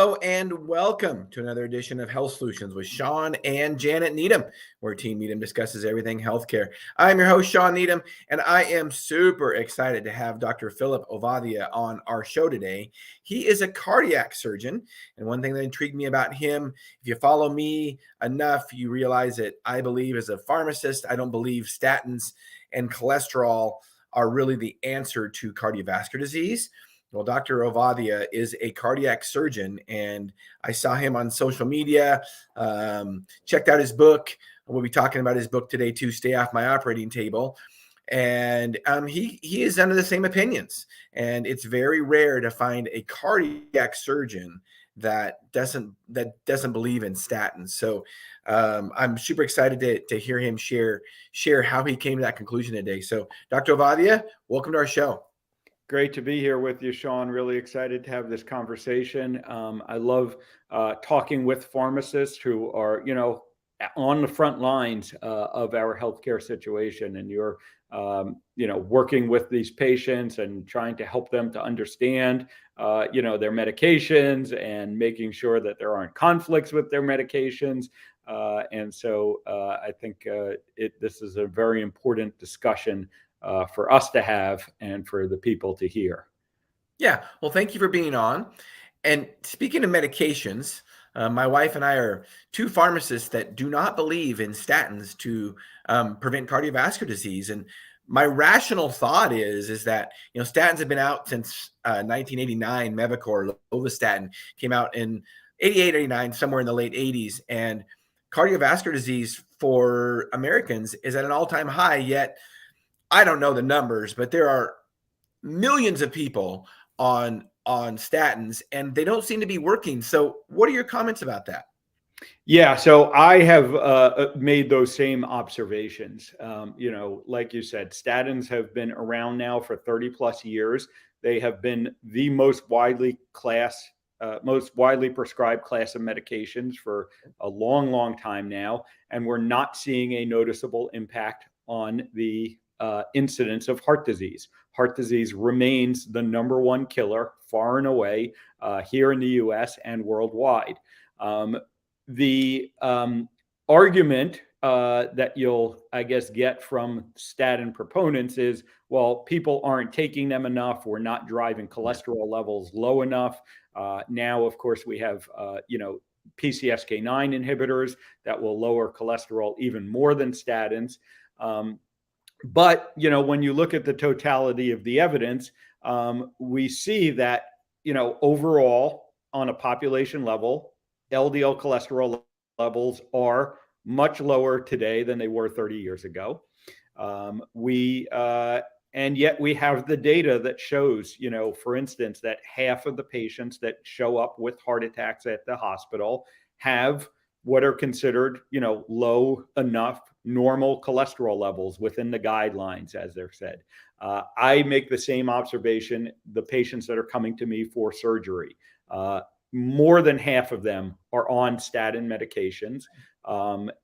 Hello and welcome to another edition of Health Solutions with Shawn and Janet Needham, where Team Needham discusses everything healthcare. I'm your host, Shawn Needham, and I am super excited to have Dr. Philip Ovadia on our show today. He is a cardiac surgeon, and one thing that intrigued me about him, if you follow me enough, you realize that I believe as a pharmacist, I don't believe statins and cholesterol are really the answer to cardiovascular disease. Well, Dr. Ovadia is a cardiac surgeon, and I saw him on social media, checked out his book. We'll be talking about his book today too, Stay Off My Operating Table. And he is under the same opinions. And it's very rare to find a cardiac surgeon that doesn't believe in statins. So I'm super excited to hear him share how he came to that conclusion today. So Dr. Ovadia, welcome to our show. Great to be here with you, Shawn. Really excited to have this conversation. I love talking with pharmacists who are, on the front lines of our healthcare situation, and you're, working with these patients and trying to help them to understand, their medications and making sure that there aren't conflicts with their medications. And so I think this is a very important discussion for us to have and for the people to hear. Yeah. Well, thank you for being on. And speaking of medications, my wife and I are two pharmacists that do not believe in statins to prevent cardiovascular disease. And my rational thought is that, statins have been out since 1989. Mevacor, lovastatin, came out in 88, 89, somewhere in the late 80s. And cardiovascular disease for Americans is at an all-time high, yet I don't know the numbers, but there are millions of people on statins, and they don't seem to be working. So what are your comments about that? Yeah, so I have made those same observations. Like you said, statins have been around now for 30 plus years. They have been the most widely prescribed class of medications for a long, long time now. And we're not seeing a noticeable impact on the incidence of heart disease. Heart disease remains the number one killer far and away here in the US and worldwide. The argument that you'll, I guess, get from statin proponents is, well, people aren't taking them enough. We're not driving cholesterol levels low enough. Now, of course, we have, PCSK9 inhibitors that will lower cholesterol even more than statins. But, when you look at the totality of the evidence, we see that, overall, on a population level, LDL cholesterol levels are much lower today than they were 30 years ago. And yet we have the data that shows, for instance, that half of the patients that show up with heart attacks at the hospital have what are considered, low enough normal cholesterol levels within the guidelines, as they're said. I make the same observation. The patients that are coming to me for surgery, more than half of them are on statin medications,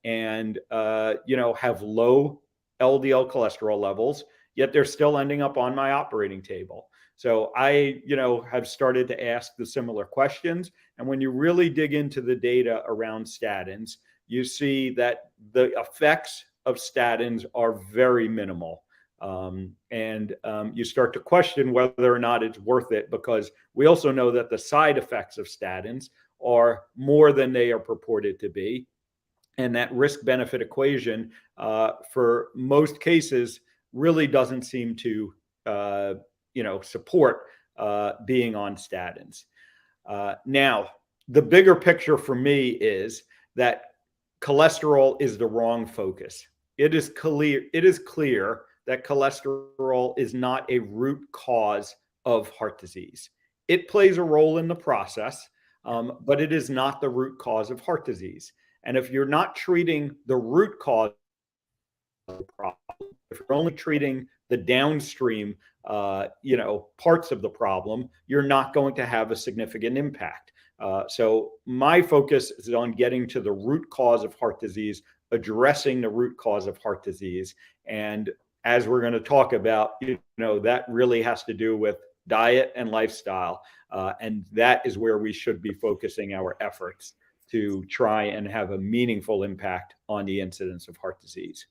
and have low LDL cholesterol levels, yet they're still ending up on my operating table. So I, have started to ask the similar questions. And when you really dig into the data around statins, you see that the effects of statins are very minimal. And you start to question whether or not it's worth it, because we also know that the side effects of statins are more than they are purported to be. And that risk-benefit equation, for most cases, really doesn't seem to support being on statins. Now, the bigger picture for me is that cholesterol is the wrong focus. It is clear that cholesterol is not a root cause of heart disease. It plays a role in the process, but it is not the root cause of heart disease. And if you're not treating the root cause of the problem, if you're only treating the downstream, parts of the problem, you're not going to have a significant impact. So my focus is on getting to the root cause of heart disease, addressing the root cause of heart disease. And as we're going to talk about, that really has to do with diet and lifestyle. And that is where we should be focusing our efforts to try and have a meaningful impact on the incidence of heart disease.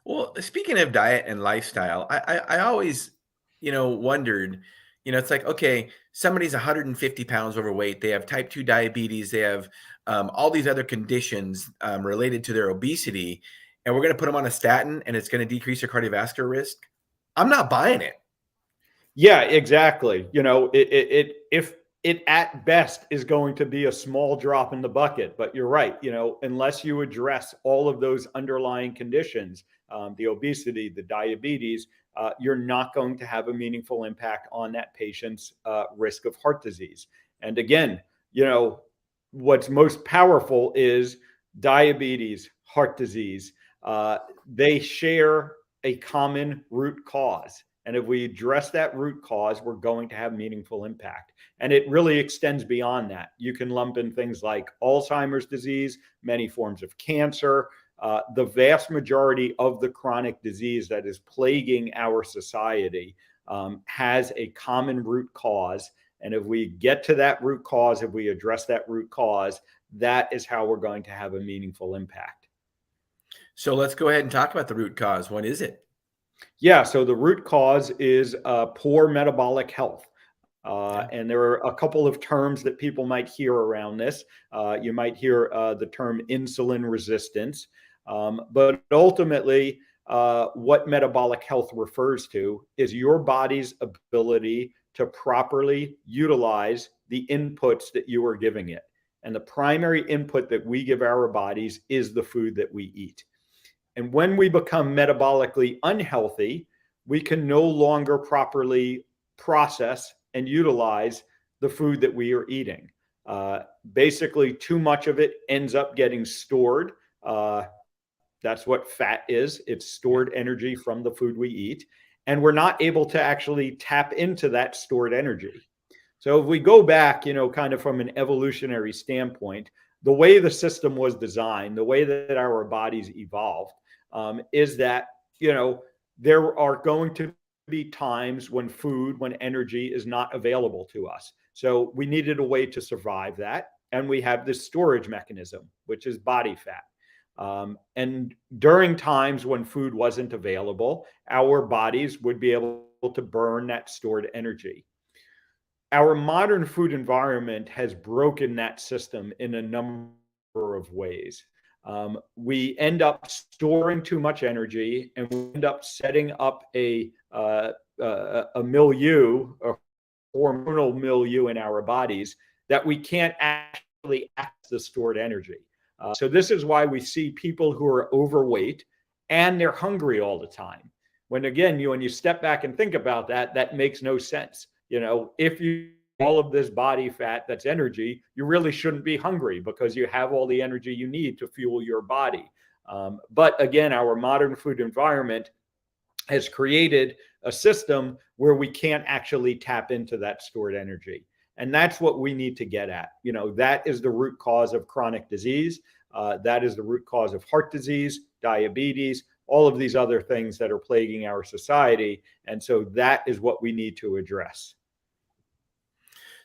Well, speaking of diet and lifestyle, I always, wondered, it's like, okay, somebody's 150 pounds overweight, they have type 2 diabetes, they have all these other conditions related to their obesity, and we're going to put them on a statin and it's going to decrease their cardiovascular risk. I'm not buying it. Yeah, exactly. If it at best is going to be a small drop in the bucket, but you're right. Unless you address all of those underlying conditions, the obesity, the diabetes, you're not going to have a meaningful impact on that patient's risk of heart disease. And again, what's most powerful is diabetes, heart disease. They share a common root cause. And if we address that root cause, we're going to have meaningful impact. And it really extends beyond that. You can lump in things like Alzheimer's disease, many forms of cancer. The vast majority of the chronic disease that is plaguing our society has a common root cause. And if we get to that root cause, if we address that root cause, that is how we're going to have a meaningful impact. So let's go ahead and talk about the root cause. What is it? Yeah, so the root cause is poor metabolic health. And there are a couple of terms that people might hear around this. You might hear the term insulin resistance. But ultimately, what metabolic health refers to is your body's ability to properly utilize the inputs that you are giving it. And the primary input that we give our bodies is the food that we eat. And when we become metabolically unhealthy, we can no longer properly process and utilize the food that we are eating. Basically, too much of it ends up getting stored. That's what fat is. It's stored energy from the food we eat. And we're not able to actually tap into that stored energy. So if we go back, kind of from an evolutionary standpoint, the way the system was designed, the way that our bodies evolved, is that, there are going to be times when energy is not available to us. So we needed a way to survive that. And we have this storage mechanism, which is body fat. And during times when food wasn't available, our bodies would be able to burn that stored energy. Our modern food environment has broken that system in a number of ways. We end up storing too much energy, and we end up setting up a milieu, a hormonal milieu in our bodies that we can't actually access the stored energy. So this is why we see people who are overweight and they're hungry all the time. When you step back and think about that, that makes no sense. If you all of this body fat that's energy, you really shouldn't be hungry because you have all the energy you need to fuel your body. But again, our modern food environment has created a system where we can't actually tap into that stored energy. And that's what we need to get at. That is the root cause of chronic disease. That is the root cause of heart disease, diabetes, all of these other things that are plaguing our society. And so that is what we need to address.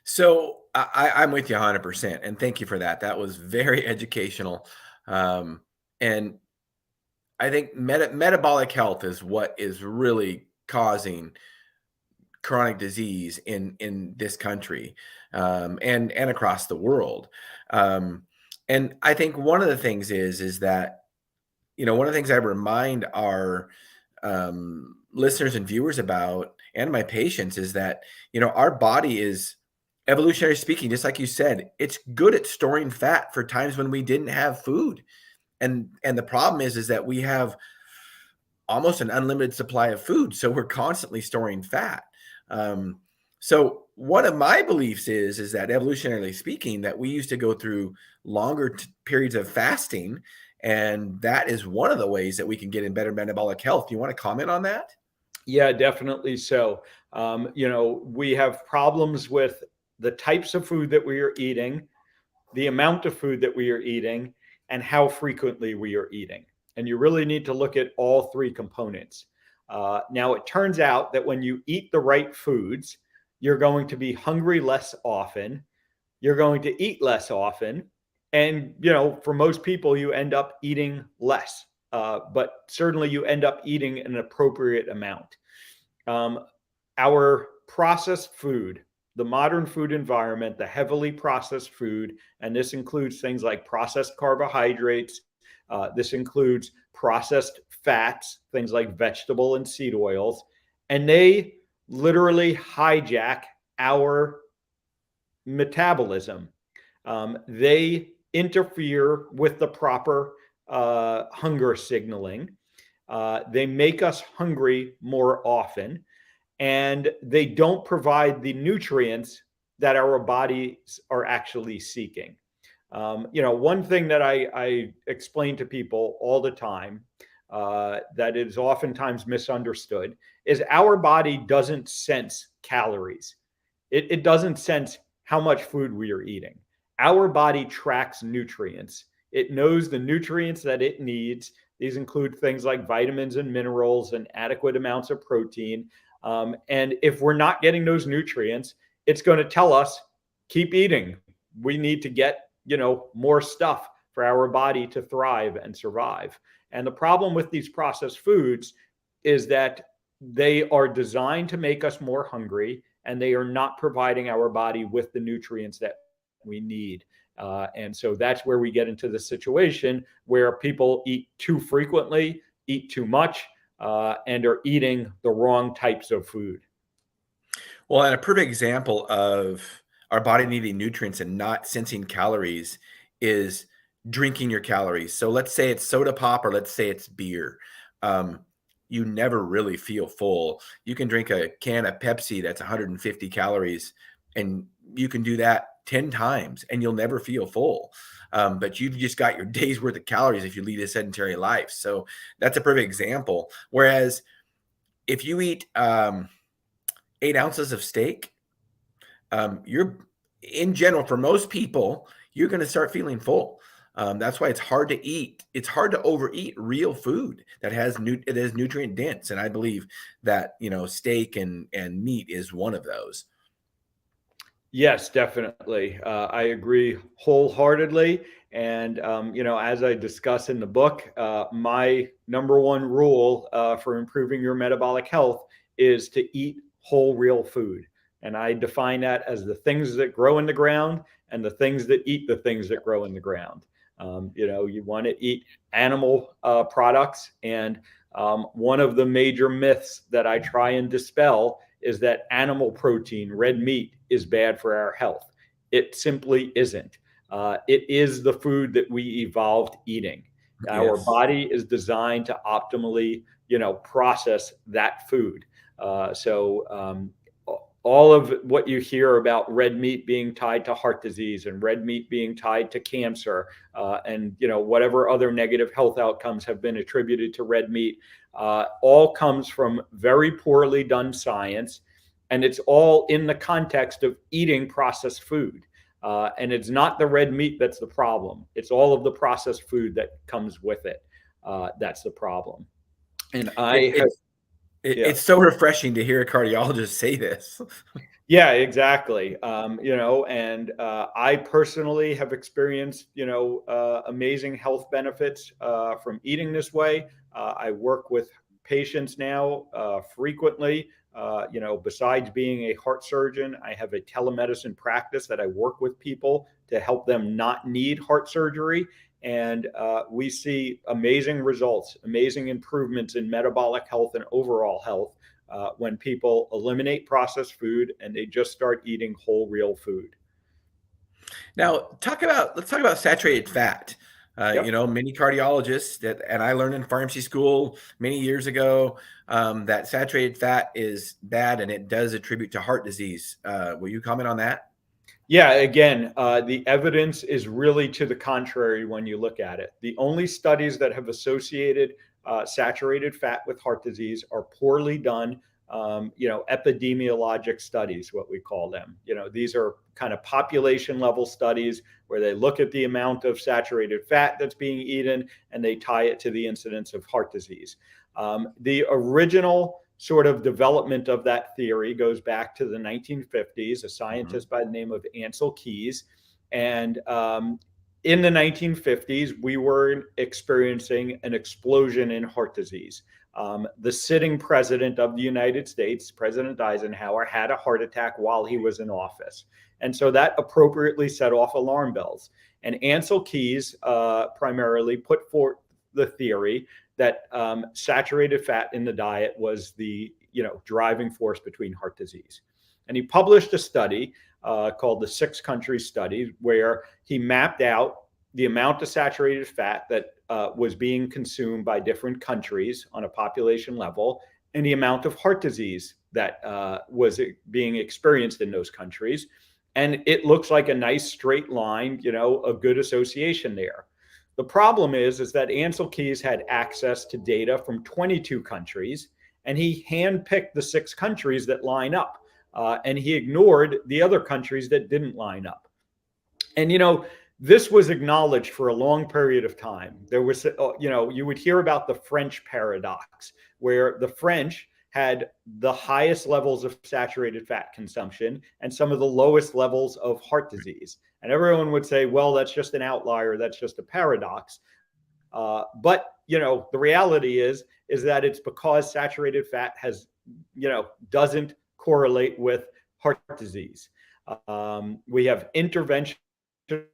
So I'm with you 100%. And thank you for that. That was very educational. And I think metabolic health is what is really causing chronic disease in this country and across the world. And I think one of the things is that, one of the things I remind our listeners and viewers about, and my patients, is that, our body is, evolutionary speaking, just like you said, it's good at storing fat for times when we didn't have food. And the problem is that we have almost an unlimited supply of food. So we're constantly storing fat. So one of my beliefs is that, evolutionarily speaking, that we used to go through longer periods of fasting. And that is one of the ways that we can get in better metabolic health. Do you want to comment on that? Yeah, definitely so. We have problems with the types of food that we are eating, the amount of food that we are eating, and how frequently we are eating. And you really need to look at all three components. Now, it turns out that when you eat the right foods, you're going to be hungry less often. You're going to eat less often. And, for most people, you end up eating less, but certainly you end up eating an appropriate amount. Our processed food, the modern food environment, the heavily processed food, and this includes things like processed carbohydrates, this includes processed fats, things like vegetable and seed oils, and they literally hijack our metabolism. They interfere with the proper hunger signaling. They make us hungry more often, and they don't provide the nutrients that our bodies are actually seeking. One thing that I explain to people all the time that is oftentimes misunderstood is our body doesn't sense calories. It doesn't sense how much food we are eating. Our body tracks nutrients. It knows the nutrients that it needs. These include things like vitamins and minerals and adequate amounts of protein. And if we're not getting those nutrients, it's going to tell us, keep eating. We need to get, more stuff for our body to thrive and survive. And the problem with these processed foods is that they are designed to make us more hungry, and they are not providing our body with the nutrients that we need. And so that's where we get into the situation where people eat too frequently, eat too much, and are eating the wrong types of food. Well, and a perfect example of our body needing nutrients and not sensing calories is drinking your calories. So let's say it's soda pop or let's say it's beer. You never really feel full. You can drink a can of Pepsi that's 150 calories, and you can do that 10 times and you'll never feel full. But you've just got your day's worth of calories if you lead a sedentary life. So that's a perfect example. Whereas if you eat 8 ounces of steak, you're in general, for most people, you're going to start feeling full. That's why it's hard to eat. It's hard to overeat real food that it is nutrient dense. And I believe that, steak and meat is one of those. Yes, definitely. I agree wholeheartedly. And, as I discuss in the book, my number one rule for improving your metabolic health is to eat whole, real food. And I define that as the things that grow in the ground and the things that eat the things that grow in the ground. You want to eat animal products. And one of the major myths that I try and dispel is that animal protein, red meat, is bad for our health. It simply isn't. It is the food that we evolved eating. Our Yes. body is designed to optimally, process that food. All of what you hear about red meat being tied to heart disease and red meat being tied to cancer, and whatever other negative health outcomes have been attributed to red meat, all comes from very poorly done science, and it's all in the context of eating processed food. And it's not the red meat that's the problem. It's all of the processed food that comes with it. That's the problem. And It's so refreshing to hear a cardiologist say this. Yeah, exactly. And I personally have experienced, amazing health benefits from eating this way. I work with patients now frequently. Besides being a heart surgeon, I have a telemedicine practice that I work with people to help them not need heart surgery. And we see amazing results, amazing improvements in metabolic health and overall health when people eliminate processed food and they just start eating whole, real food. Now, let's talk about saturated fat. Yep. Many cardiologists and I learned in pharmacy school many years ago that saturated fat is bad and it does attribute to heart disease. Will you comment on that? Yeah, again, the evidence is really to the contrary when you look at it. The only studies that have associated saturated fat with heart disease are poorly done, epidemiologic studies, what we call them. These are kind of population level studies where they look at the amount of saturated fat that's being eaten and they tie it to the incidence of heart disease. The original sort of development of that theory goes back to the 1950s, a scientist by the name of Ancel Keys. And in the 1950s, we were experiencing an explosion in heart disease. The sitting president of the United States, President Eisenhower, had a heart attack while he was in office. And so that appropriately set off alarm bells. And Ancel Keys primarily put forth the theory that saturated fat in the diet was the driving force between heart disease. And he published a study called the 6 Countries Study, where he mapped out the amount of saturated fat that was being consumed by different countries on a population level, and the amount of heart disease that was being experienced in those countries. And it looks like a nice straight line, a good association there. The problem is that Ancel Keys had access to data from 22 countries, and he handpicked the 6 countries that line up, and he ignored the other countries that didn't line up. And, this was acknowledged for a long period of time. There was, you would hear about the French paradox, where the French had the highest levels of saturated fat consumption and some of the lowest levels of heart disease. And everyone would say, well, that's just an outlier. That's just a paradox. But, the reality is that it's because saturated fat doesn't correlate with heart disease. We have intervention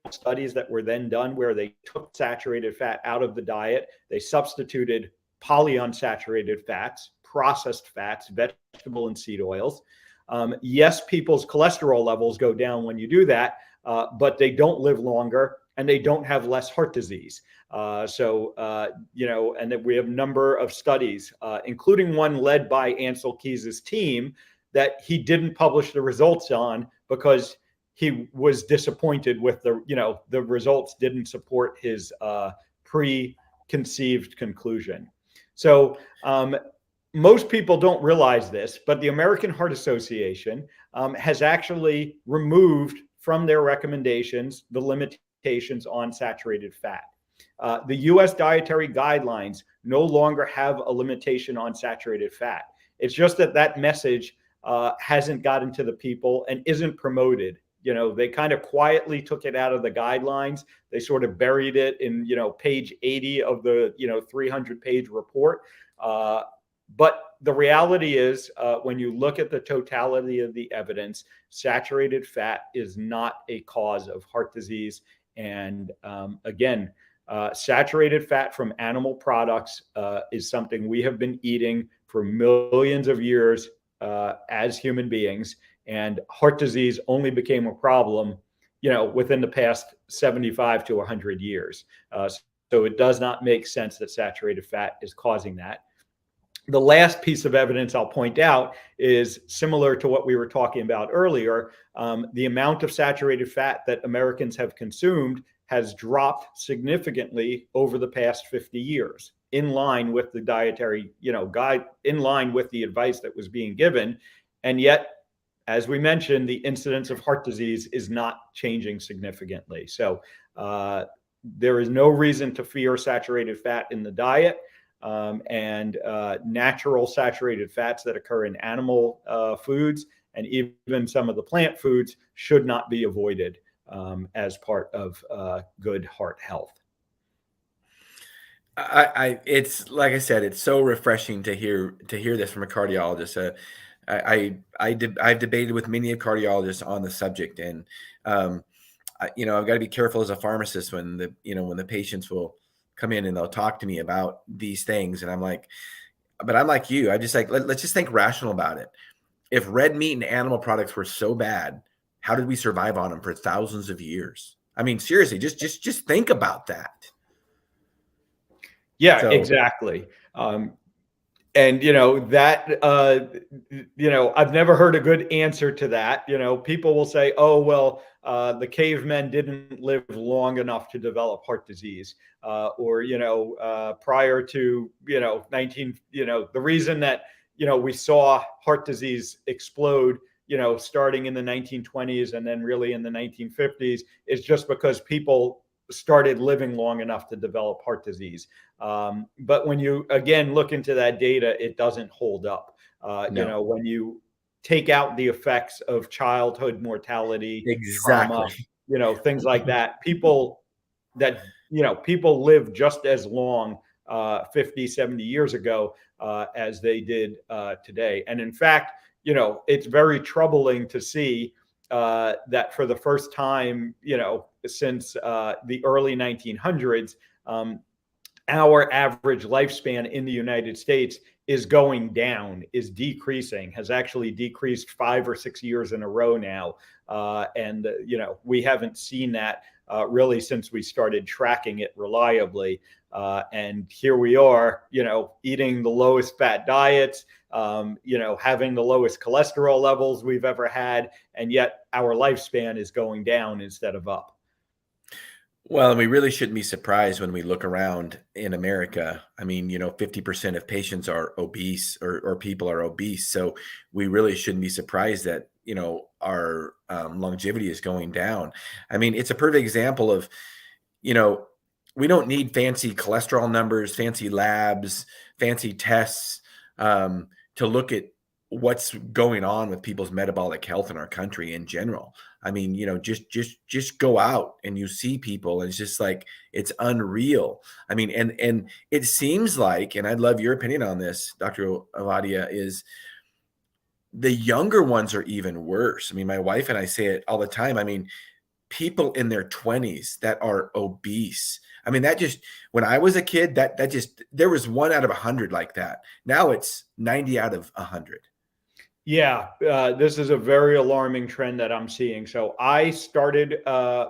studies that were then done where they took saturated fat out of the diet. They substituted polyunsaturated fats, processed fats, vegetable and seed oils. Yes, people's cholesterol levels go down when you do that, but they don't live longer and they don't have less heart disease. And that we have a number of studies, including one led by Ancel Keys' team, that he didn't publish the results on because he was disappointed with the results didn't support his preconceived conclusion. So most people don't realize this, but the American Heart Association has actually removed from their recommendations the limitations on saturated fat. The U.S. dietary guidelines no longer have a limitation on saturated fat. It's just that message hasn't gotten to the people and isn't promoted. They kind of quietly took it out of the guidelines. They sort of buried it in, page 80 of the, 300-page report. But the reality is, when you look at the totality of the evidence, saturated fat is not a cause of heart disease. And again, saturated fat from animal products is something we have been eating for millions of years as human beings. And heart disease only became a problem, within the past 75 to 100 years. So it does not make sense that saturated fat is causing that. The last piece of evidence I'll point out is similar to what we were talking about earlier. The amount of saturated fat that Americans have consumed has dropped significantly over the past 50 years, in line with the dietary, guide, in line with the advice that was being given. And yet, as we mentioned, the incidence of heart disease is not changing significantly. So there is no reason to fear saturated fat in the diet. And natural saturated fats that occur in animal foods and even some of the plant foods should not be avoided as part of good heart health. It's like I said, it's so refreshing to hear this from a cardiologist. I've debated with many cardiologists on the subject, and I've got to be careful as a pharmacist when the patients will come in and they'll talk to me about these things, and I'm like you. I just let's just think rational about it. If red meat and animal products were so bad, how did we survive on them for thousands of years? I mean, seriously, just think about that. Yeah, so, exactly. And I've never heard a good answer to that. People will say, "Oh, well, the cavemen didn't live long enough to develop heart disease," or prior to the reason that we saw heart disease explode, starting in the 1920s and then really in the 1950s is just because people started living long enough to develop heart disease. But when you, again, look into that data, it doesn't hold up. No, When you take out the effects of childhood mortality, trauma, exactly. things like that, people live just as long 50, 70 years ago as they did today. And in fact, it's very troubling to see that for the first time, since the early 1900s, our average lifespan in the United States is going down, is decreasing, has actually decreased 5 or 6 years in a row now. And we haven't seen that really since we started tracking it reliably. And here we are, eating the lowest fat diets, having the lowest cholesterol levels we've ever had, and yet our lifespan is going down instead of up. Well, and we really shouldn't be surprised when we look around in America. I mean, 50% of patients are obese, or people are obese. So we really shouldn't be surprised that, our longevity is going down. I mean, it's a perfect example of, we don't need fancy cholesterol numbers, fancy labs, fancy tests to look at what's going on with people's metabolic health in our country in general. I mean, just go out and you see people, and it's just like, it's unreal. I mean, and it seems like, and I'd love your opinion on this, Dr. Ovadia, is the younger ones are even worse. I mean, my wife and I say it all the time. I mean, people in their 20s that are obese. I mean, that just, when I was a kid, that just, there was 1 out of 100 like that. Now it's 90 out of 100. Yeah, this is a very alarming trend that I'm seeing. So I started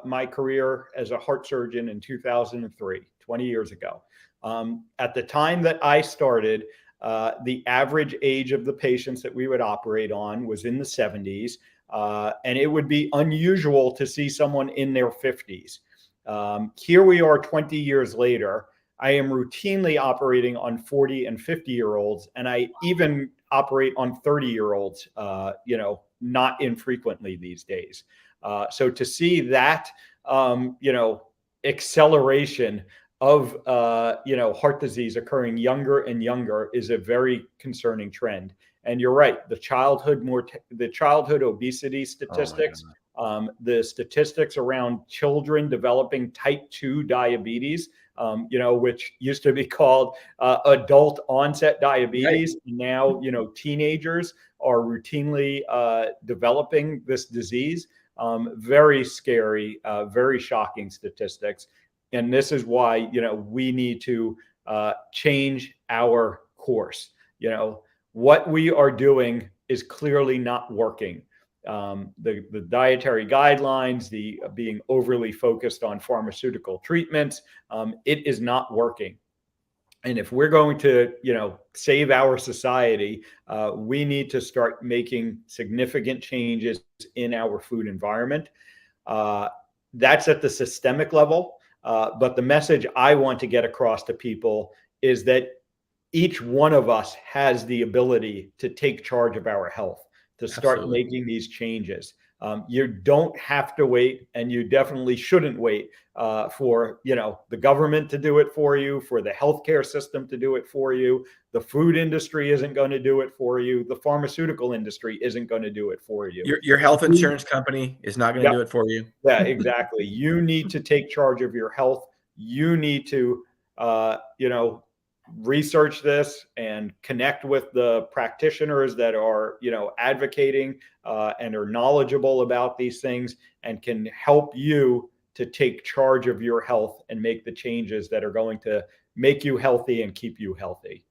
my career as a heart surgeon in 2003, 20 years ago. At the time that I started, the average age of the patients that we would operate on was in the 70s, and it would be unusual to see someone in their 50s. Here we are 20 years later. I am routinely operating on 40 and 50-year-olds, and I even operate on 30-year-olds, not infrequently these days. So to see that, acceleration of, heart disease occurring younger and younger is a very concerning trend. And you're right, the childhood obesity statistics, the statistics around children developing type 2 diabetes, which used to be called adult onset diabetes. Right. Now, teenagers are routinely developing this disease. Very scary, very shocking statistics. And this is why, we need to change our course. What we are doing is clearly not working. The dietary guidelines, the being overly focused on pharmaceutical treatments, it is not working. And if we're going to, save our society, we need to start making significant changes in our food environment. That's at the systemic level. But the message I want to get across to people is that each one of us has the ability to take charge of our health, to start Absolutely. Making these changes. You don't have to wait, and you definitely shouldn't wait for the government to do it for you, for the healthcare system to do it for you. The food industry isn't going to do it for you. The pharmaceutical industry isn't going to do it for you. Your health insurance company is not going to do it for you. Yeah, exactly. You need to take charge of your health. You need to, research this and connect with the practitioners that are, advocating and are knowledgeable about these things and can help you to take charge of your health and make the changes that are going to make you healthy and keep you healthy.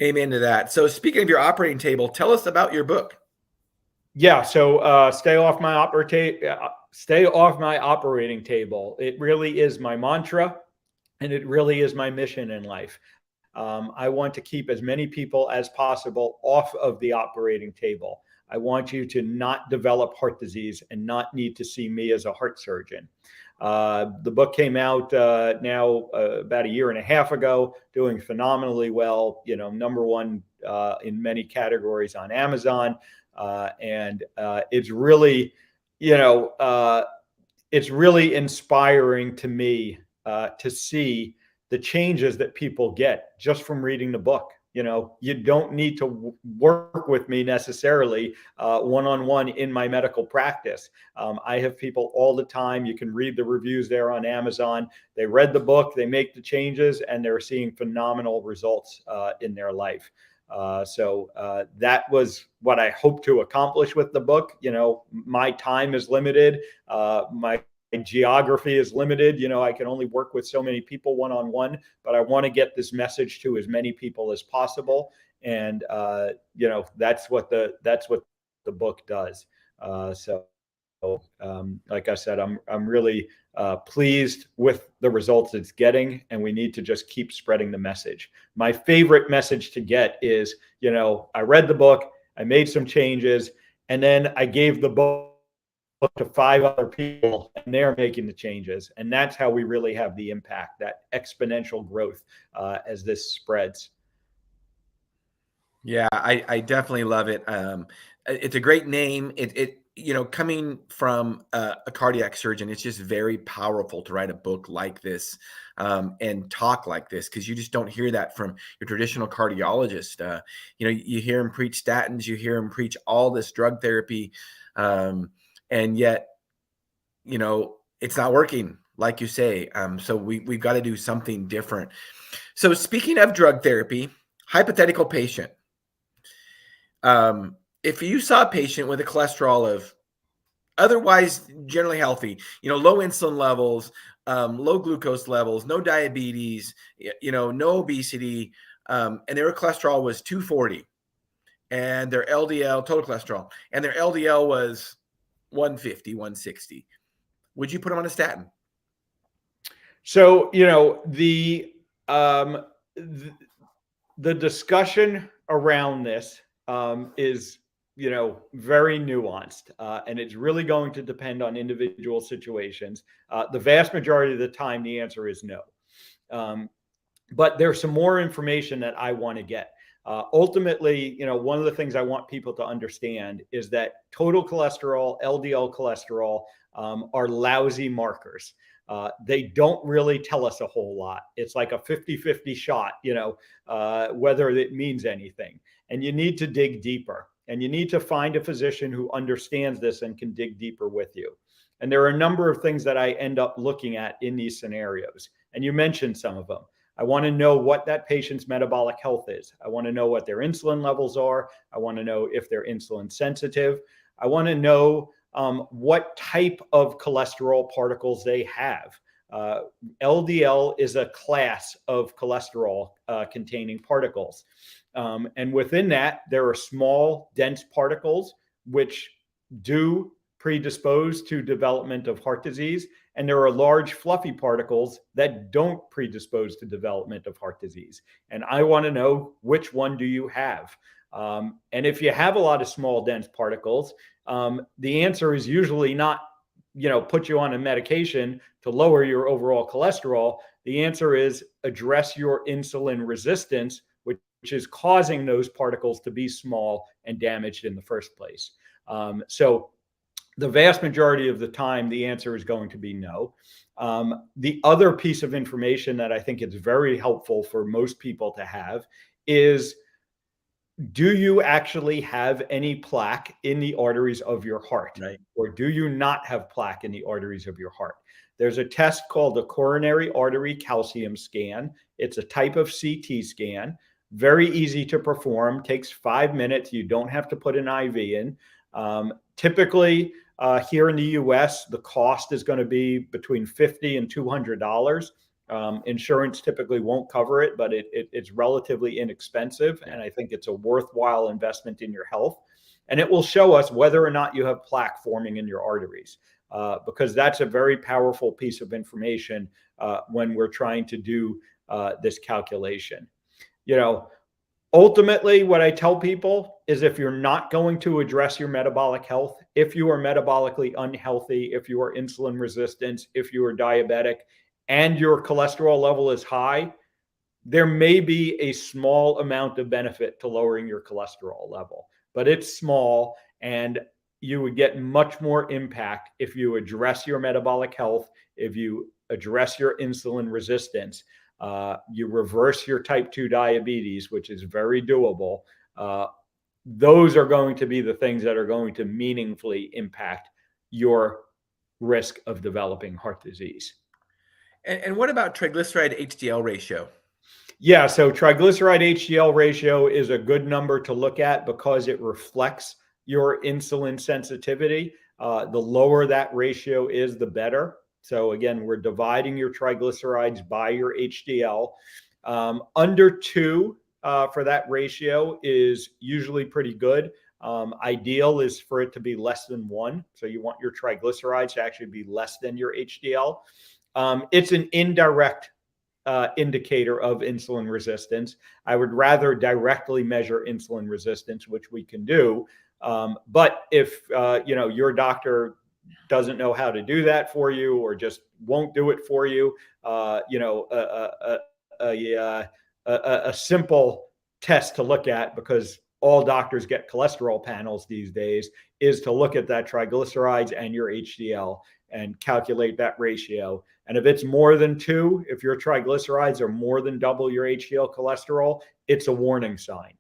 Amen to that. So speaking of your operating table, tell us about your book. Yeah. So stay off my operating table. It really is my mantra. And it really is my mission in life. I want to keep as many people as possible off of the operating table. I want you to not develop heart disease and not need to see me as a heart surgeon. The book came out now about 1.5 years ago, doing phenomenally well, #1 in many categories on Amazon. And it's really, it's really inspiring to me to see the changes that people get just from reading the book. You don't need to work with me necessarily one-on-one in my medical practice. I have people all the time. You can read the reviews there on Amazon. They read the book, they make the changes, and they're seeing phenomenal results in their life. So that was what I hope to accomplish with the book. My time is limited. My geography is limited. I can only work with so many people one-on-one, but I want to get this message to as many people as possible. And, that's what the book does. Like I said, I'm really pleased with the results it's getting, and we need to just keep spreading the message. My favorite message to get is, I read the book, I made some changes, and then I gave the book to 5 other people, and they're making the changes. And that's how we really have the impact, that exponential growth as this spreads. Yeah, I definitely love it. It's a great name. Coming from a cardiac surgeon, it's just very powerful to write a book like this and talk like this, because you just don't hear that from your traditional cardiologist. You hear him preach statins, you hear him preach all this drug therapy, and yet, it's not working, like you say. So we've got to do something different. So speaking of drug therapy, hypothetical patient. If you saw a patient with a cholesterol of otherwise generally healthy, low insulin levels, low glucose levels, no diabetes, no obesity, and their cholesterol was 240, and their LDL, total cholesterol, and their LDL was 150, 160, would you put them on a statin? So, the discussion around this is, very nuanced, and it's really going to depend on individual situations. The vast majority of the time, the answer is no. But there's some more information that I want to get. Ultimately, one of the things I want people to understand is that total cholesterol, LDL cholesterol, are lousy markers. They don't really tell us a whole lot. It's like a 50-50 shot, whether it means anything. And you need to dig deeper, and you need to find a physician who understands this and can dig deeper with you. And there are a number of things that I end up looking at in these scenarios. And you mentioned some of them. I want to know what that patient's metabolic health is. I want to know what their insulin levels are. I want to know if they're insulin sensitive. I want to know what type of cholesterol particles they have. LDL is a class of cholesterol containing particles. And within that, there are small, dense particles, which do predispose to development of heart disease. And there are large, fluffy particles that don't predispose to development of heart disease. And I want to know, which one do you have? And if you have a lot of small, dense particles, the answer is usually not, put you on a medication to lower your overall cholesterol. The answer is address your insulin resistance, which is causing those particles to be small and damaged in the first place. So the vast majority of the time, the answer is going to be no. The other piece of information that I think is very helpful for most people to have is, do you actually have any plaque in the arteries of your heart? Right. Or do you not have plaque in the arteries of your heart? There's a test called the coronary artery calcium scan. It's a type of CT scan, very easy to perform, takes 5 minutes. You don't have to put an IV in. Typically, here in the US, the cost is going to be between $50 and $200. Insurance typically won't cover it, but it's relatively inexpensive. And I think it's a worthwhile investment in your health. And it will show us whether or not you have plaque forming in your arteries, because that's a very powerful piece of information when we're trying to do this calculation. Ultimately, what I tell people is, if you're not going to address your metabolic health, if you are metabolically unhealthy, if you are insulin resistant, if you are diabetic, and your cholesterol level is high, there may be a small amount of benefit to lowering your cholesterol level, but it's small. And, you would get much more impact if you address your metabolic health, if you address your insulin resistance, you reverse your type 2 diabetes, which is very doable. Those are going to be the things that are going to meaningfully impact your risk of developing heart disease. And what about triglyceride HDL ratio? Yeah, so triglyceride HDL ratio is a good number to look at because it reflects your insulin sensitivity. The lower that ratio is, the better. So again, we're dividing your triglycerides by your HDL. Under 2 for that ratio is usually pretty good. Ideal is for it to be less than 1. So you want your triglycerides to actually be less than your HDL. It's an indirect indicator of insulin resistance. I would rather directly measure insulin resistance, which we can do. But if your doctor doesn't know how to do that for you, or just won't do it for you, a simple test to look at, because all doctors get cholesterol panels these days, is to look at that triglycerides and your HDL and calculate that ratio. And if it's more than 2, if your triglycerides are more than double your HDL cholesterol, it's a warning sign.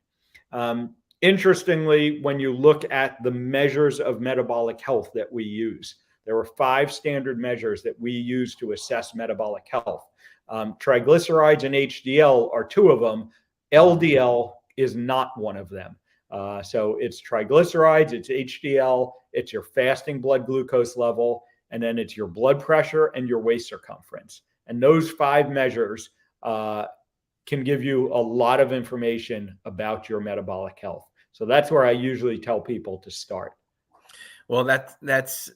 Interestingly, when you look at the measures of metabolic health that we use, there are 5 standard measures that we use to assess metabolic health. Triglycerides and HDL are 2 of them. LDL is not one of them. So it's triglycerides, it's HDL, it's your fasting blood glucose level, and then it's your blood pressure and your waist circumference. And those 5 measures can give you a lot of information about your metabolic health. So that's where I usually tell people to start. Well, that's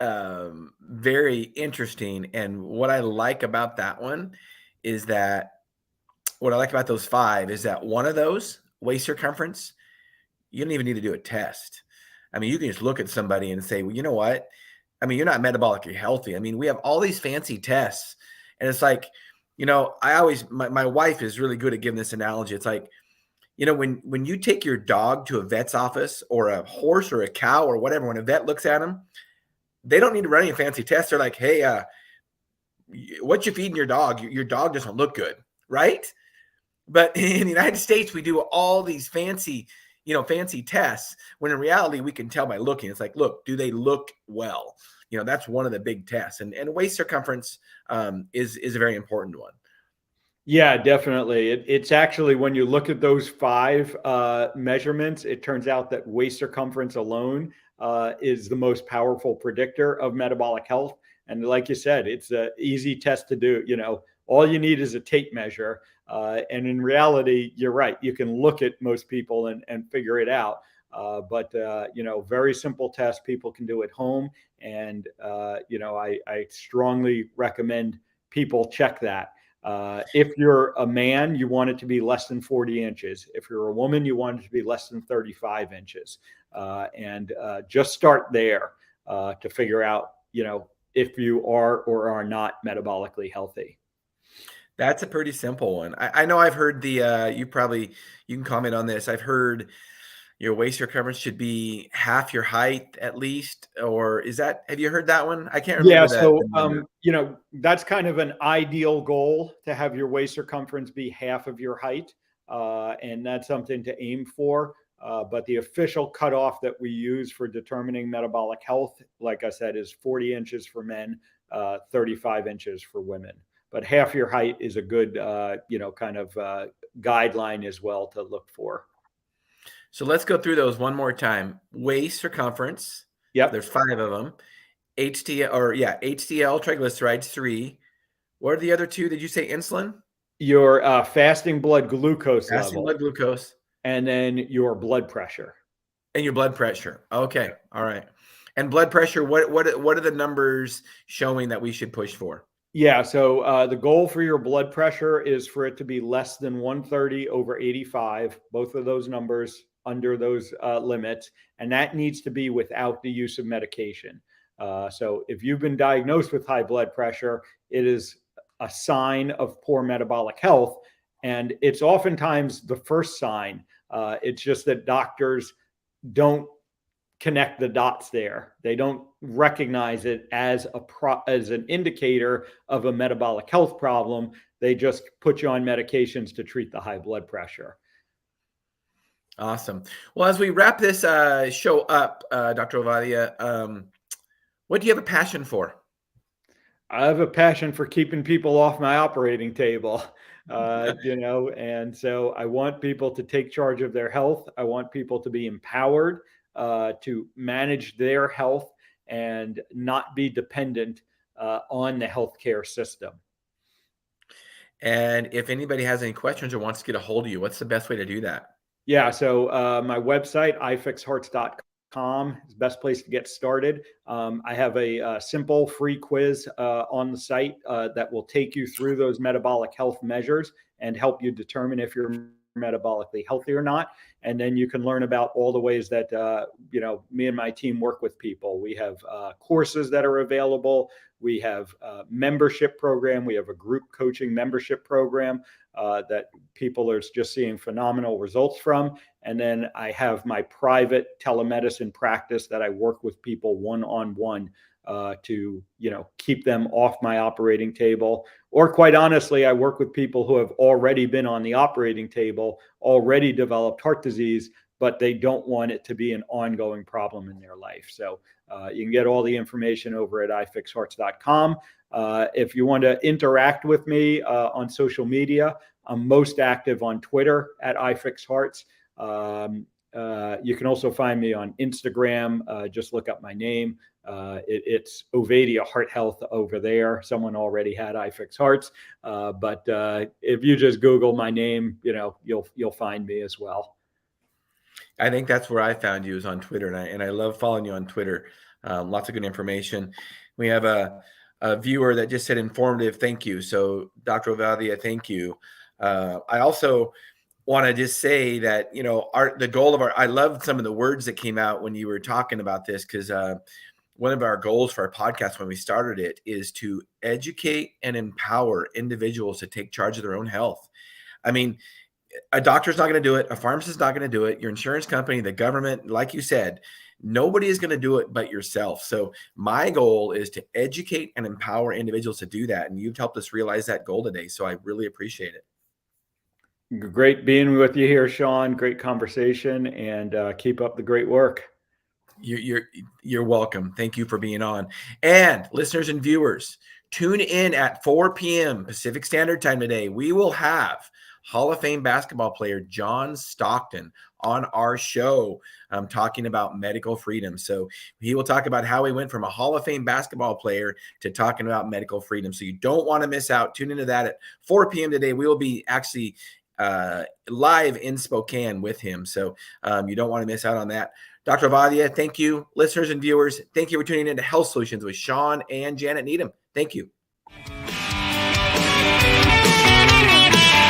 very interesting. And what I like about that one is that what I like about those 5 is that one of those, waist circumference, you don't even need to do a test. I mean, you can just look at somebody and say, well, you know what? I mean, you're not metabolically healthy. I mean, we have all these fancy tests, and it's like, my wife is really good at giving this analogy. It's like, when you take your dog to a vet's office, or a horse or a cow or whatever, when a vet looks at them, they don't need to run any fancy tests. They're like, hey, what you feeding your dog? Your dog doesn't look good, right? But in the United States, we do all these fancy tests, when in reality, we can tell by looking. It's like, look, do they look well? That's one of the big tests. And waist circumference is a very important one. Yeah, definitely. It's actually, when you look at those 5 measurements, it turns out that waist circumference alone is the most powerful predictor of metabolic health. And like you said, it's an easy test to do. All you need is a tape measure. And in reality, you're right. You can look at most people and figure it out. But very simple test people can do at home. And, I strongly recommend people check that. If you're a man, you want it to be less than 40 inches. If you're a woman, you want it to be less than 35 inches. And just start there to figure out, if you are or are not metabolically healthy. That's a pretty simple one. I know I've heard you can comment on this. I've heard your waist circumference should be half your height at least, or have you heard that one? I can't remember that. Yeah, so, that's kind of an ideal goal, to have your waist circumference be half of your height. And that's something to aim for. But the official cutoff that we use for determining metabolic health, like I said, is 40 inches for men, 35 inches for women. But half your height is a good, guideline as well to look for. So let's go through those one more time. Waist circumference. Yep. There's 5 of them. HDL, triglycerides, 3. What are the other 2? Did you say insulin? Your fasting blood glucose level. Fasting blood glucose. And then your blood pressure. And your blood pressure. Okay. All right. And blood pressure, what are the numbers showing that we should push for? Yeah. So the goal for your blood pressure is for it to be less than 130/85. Both of those numbers under those limits. And that needs to be without the use of medication. So if you've been diagnosed with high blood pressure, it is a sign of poor metabolic health. And it's oftentimes the first sign. It's just that doctors don't connect the dots there. They don't recognize it as as an indicator of a metabolic health problem. They just put you on medications to treat the high blood pressure. Awesome. Well, as we wrap this show up, Dr. Ovadia, what do you have a passion for? I have a passion for keeping people off my operating table, and so I want people to take charge of their health. I want people to be empowered to manage their health and not be dependent on the healthcare system. And if anybody has any questions or wants to get a hold of you, what's the best way to do that? Yeah, so my website, ifixhearts.com, is the best place to get started. I have a simple free quiz on the site that will take you through those metabolic health measures and help you determine if you're metabolically healthy or not. And then you can learn about all the ways that me and my team work with people. We have courses that are available. We have a membership program. We have a group coaching membership program that people are just seeing phenomenal results from. And then I have my private telemedicine practice that I work with people one-on-one to keep them off my operating table. Or quite honestly, I work with people who have already been on the operating table, already developed heart disease, but they don't want it to be an ongoing problem in their life. So you can get all the information over at ifixhearts.com. If you want to interact with me on social media, I'm most active on Twitter at ifixhearts. You can also find me on Instagram. Just look up my name. It's Ovadia Heart Health over there. Someone already had ifixhearts, but if you just Google my name, you'll find me as well. I think that's where I found you, is on Twitter, and I love following you on Twitter. Lots of good information. We have a viewer that just said informative. Thank you. So Dr. Ovadia, thank you. I also want to just say that, the goal of I loved some of the words that came out when you were talking about this, because one of our goals for our podcast when we started it is to educate and empower individuals to take charge of their own health. I mean, a doctor's not going to do it. A pharmacist is not going to do it. Your insurance company, the government, like you said, nobody is going to do it but yourself. So my goal is to educate and empower individuals to do that. And you've helped us realize that goal today. So I really appreciate it. Great being with you here, Shawn. Great conversation, and keep up the great work. You're welcome. Thank you for being on. And listeners and viewers, tune in at 4 p.m. Pacific Standard Time today. We will have Hall of Fame basketball player John Stockton on our show talking about medical freedom. So he will talk about how he went from a Hall of Fame basketball player to talking about medical freedom. So you don't want to miss out. Tune into that at 4 p.m. today. We will be actually live in Spokane with him. So you don't want to miss out on that. Dr. Ovadia, thank you. Listeners and viewers, thank you for tuning in to Health Solutions with Shawn and Janet Needham. Thank you.